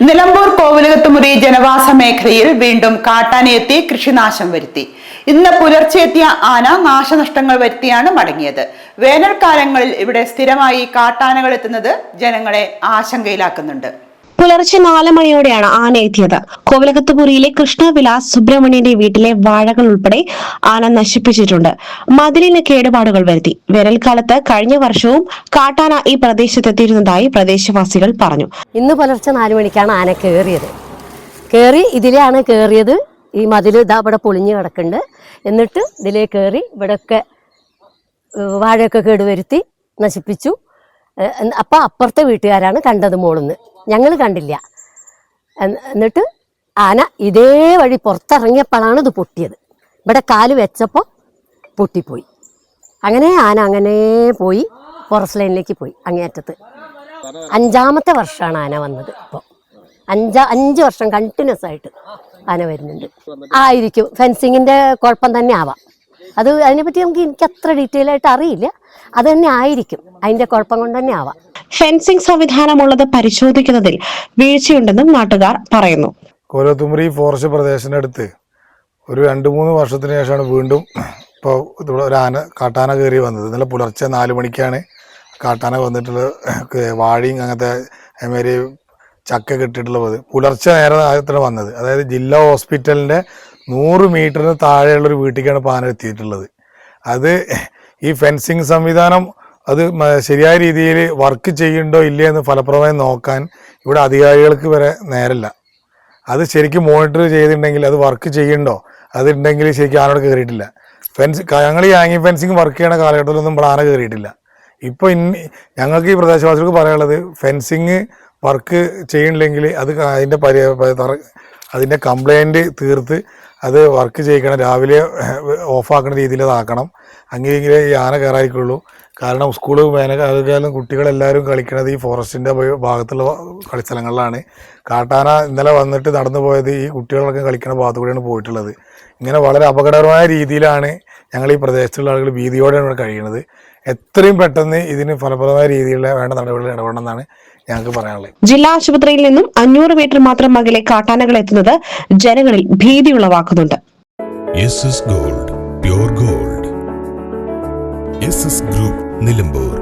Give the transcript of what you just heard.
നിലമ്പൂർ കോവിലകത്തുമുറി ജനവാസ മേഖലയിൽ വീണ്ടും കാട്ടാനയെത്തി കൃഷിനാശം വരുത്തി. ഇന്ന് പുലർച്ചെ എത്തിയ ആന നാശനഷ്ടങ്ങൾ വരുത്തിയാണ് മടങ്ങിയത്. വേനൽക്കാലങ്ങളിൽ ഇവിടെ സ്ഥിരമായി കാട്ടാനകൾ എത്തുന്നത് ജനങ്ങളെ ആശങ്കയിലാക്കുന്നുണ്ട്. പുലർച്ചെ 4 മണിയോടെയാണ് ആന എത്തിയത്. കോവിലകത്തുമുറിയിലെ കൃഷ്ണവിലാസ് സുബ്രഹ്മണ്യന്റെ വീട്ടിലെ വാഴകൾ ഉൾപ്പെടെ ആന നശിപ്പിച്ചിട്ടുണ്ട്. മതിലിന് കേടുപാടുകൾ വരുത്തി. വേനൽക്കാലത്ത് കഴിഞ്ഞ വർഷവും കാട്ടാന ഈ പ്രദേശത്തെത്തിയിരുന്നതായി പ്രദേശവാസികൾ പറഞ്ഞു. ഇന്ന് പുലർച്ചെ 4 മണിക്കാണ് ആന കയറി ഇതിലെയാണ് കയറിയത്. ഈ മതിൽ ഇതാ ഇവിടെ പൊളിഞ്ഞു കിടക്കുന്നുണ്ട്. എന്നിട്ട് ഇതിലേ കയറി ഇവിടെയൊക്കെ വാഴയൊക്കെ കേടുവരുത്തി നശിപ്പിച്ചു. അപ്പം അപ്പുറത്തെ വീട്ടുകാരാണ് കണ്ടത് മോളിന്ന്, ഞങ്ങൾ കണ്ടില്ല. എന്നിട്ട് ആന ഇതേ വഴി പുറത്തിറങ്ങിയപ്പോഴാണ് ഇത് പൊട്ടിയത്. ഇവിടെ കാല് വെച്ചപ്പോൾ പൊട്ടിപ്പോയി. അങ്ങനെ ആന അങ്ങനെ പോയി ഫോറസ്റ്റ് ലൈനിലേക്ക് പോയി അങ്ങേയറ്റത്ത്. 5ാമത്തെ വർഷമാണ് ആന വന്നത്. ഇപ്പോൾ 5 വർഷം കണ്ടിന്യൂസ് ആയിട്ട് ആന വരുന്നുണ്ട്. ആയിരിക്കും ഫെൻസിങ്ങിൻ്റെ കുഴപ്പം തന്നെ ആവാം. അതിനെപ്പറ്റി എനിക്ക് അത്ര ഡീറ്റെയിൽ ആയിട്ട് അറിയില്ല. അത് തന്നെ ആയിരിക്കും, അതിൻ്റെ കുഴപ്പം കൊണ്ട് തന്നെ ആവാം. ഫെൻസിംഗ് സംവിധാനമുള്ളത് പരിശോധിക്കുന്നതിൽ വീഴ്ചയുണ്ടെന്നും നാട്ടുകാർ പറയുന്നു. കോവിലകത്തുമുറി ഫോറസ്റ്റ് പ്രദേശത്തിന്റെ അടുത്ത് ഒരു 2-3 വർഷത്തിന് ശേഷമാണ് വീണ്ടും ഇപ്പോൾ ഒരു കാട്ടാന കയറി വന്നത്. ഇന്നലെ പുലർച്ചെ 4 മണിക്കാണ് കാട്ടാന വന്നിട്ടുള്ളത്. വാഴയും അങ്ങനത്തെ അതേമാതിരി ചക്ക കെട്ടിയിട്ടുള്ളത് പുലർച്ചെ നേരത്തിന് വന്നത്. അതായത് ജില്ലാ ഹോസ്പിറ്റലിന്റെ 100 മീറ്ററിന് താഴെയുള്ളൊരു വീട്ടിലേക്കാണ് ഇപ്പോൾ ആന എത്തിയിട്ടുള്ളത്. അത് ഈ ഫെൻസിങ് സംവിധാനം അത് ശരിയായ രീതിയിൽ വർക്ക് ചെയ്യുന്നുണ്ടോ ഇല്ലേ എന്ന് ഫലപ്രദമായി നോക്കാൻ ഇവിടെ അധികാരികൾക്ക് വരെ നേരമില്ല. അത് ശരിക്കും മോണിറ്റർ ചെയ്തിട്ടുണ്ടെങ്കിൽ അത് വർക്ക് ചെയ്യുന്നുണ്ടോ, അതുണ്ടെങ്കിൽ ശരിക്കും ആനോട് കയറിയിട്ടില്ല. ഞങ്ങൾ ഈ ഹാങ്ങിങ് ഫെൻസിങ് വർക്ക് ചെയ്യണ കാലഘട്ടത്തിലൊന്നും ഇവിടെ ആന കയറിയിട്ടില്ല. ഇപ്പോൾ ഞങ്ങൾക്ക് ഈ പ്രദേശവാസികൾക്ക് പറയാനുള്ളത്, ഫെൻസിങ് വർക്ക് ചെയ്യണില്ലെങ്കിൽ അത് അതിൻ്റെ കംപ്ലൈൻറ്റ് തീർത്ത് അത് വർക്ക് ചെയ്യിക്കണം. രാവിലെ ഓഫാക്കുന്ന രീതിയിൽ അതാക്കണം. അങ്ങനെയെങ്കിലേ ഈ ആന കയറാതിരിക്കുള്ളൂ. കാരണം സ്കൂള് വേനൽക്കാലം കുട്ടികളെല്ലാവരും കളിക്കുന്നത് ഈ ഫോറസ്റ്റിൻ്റെ ഭാഗത്തുള്ള കളിസ്ഥലങ്ങളിലാണ്. കാട്ടാന ഇന്നലെ വന്നിട്ട് നടന്നു പോയത് ഈ കുട്ടികളൊക്കെ കളിക്കുന്ന ഭാഗത്തു കൂടെയാണ് പോയിട്ടുള്ളത്. ഇങ്ങനെ വളരെ അപകടകരമായ രീതിയിലാണ് ഞങ്ങൾ ഈ പ്രദേശത്തുള്ള ആളുകൾ ഭീതിയോടെയാണ് ഇവിടെ കഴിയുന്നത്. എത്രയും പെട്ടെന്ന് ഇതിന് ഫലപ്രദമായ രീതിയിലുള്ള വേണ്ട നടപടികൾ ഇടപെടണമെന്നാണ് ഞങ്ങൾക്ക് പറയാനുള്ളത്. ജില്ലാ ആശുപത്രിയിൽ നിന്നും 500 മീറ്റർ മാത്രം അകലെ കാട്ടാനകൾ എത്തുന്നത് ജനങ്ങളിൽ ഭീതി ഉളവാക്കുന്നുണ്ട്. SS Gold, Pure Gold. SS Group, Nilambur.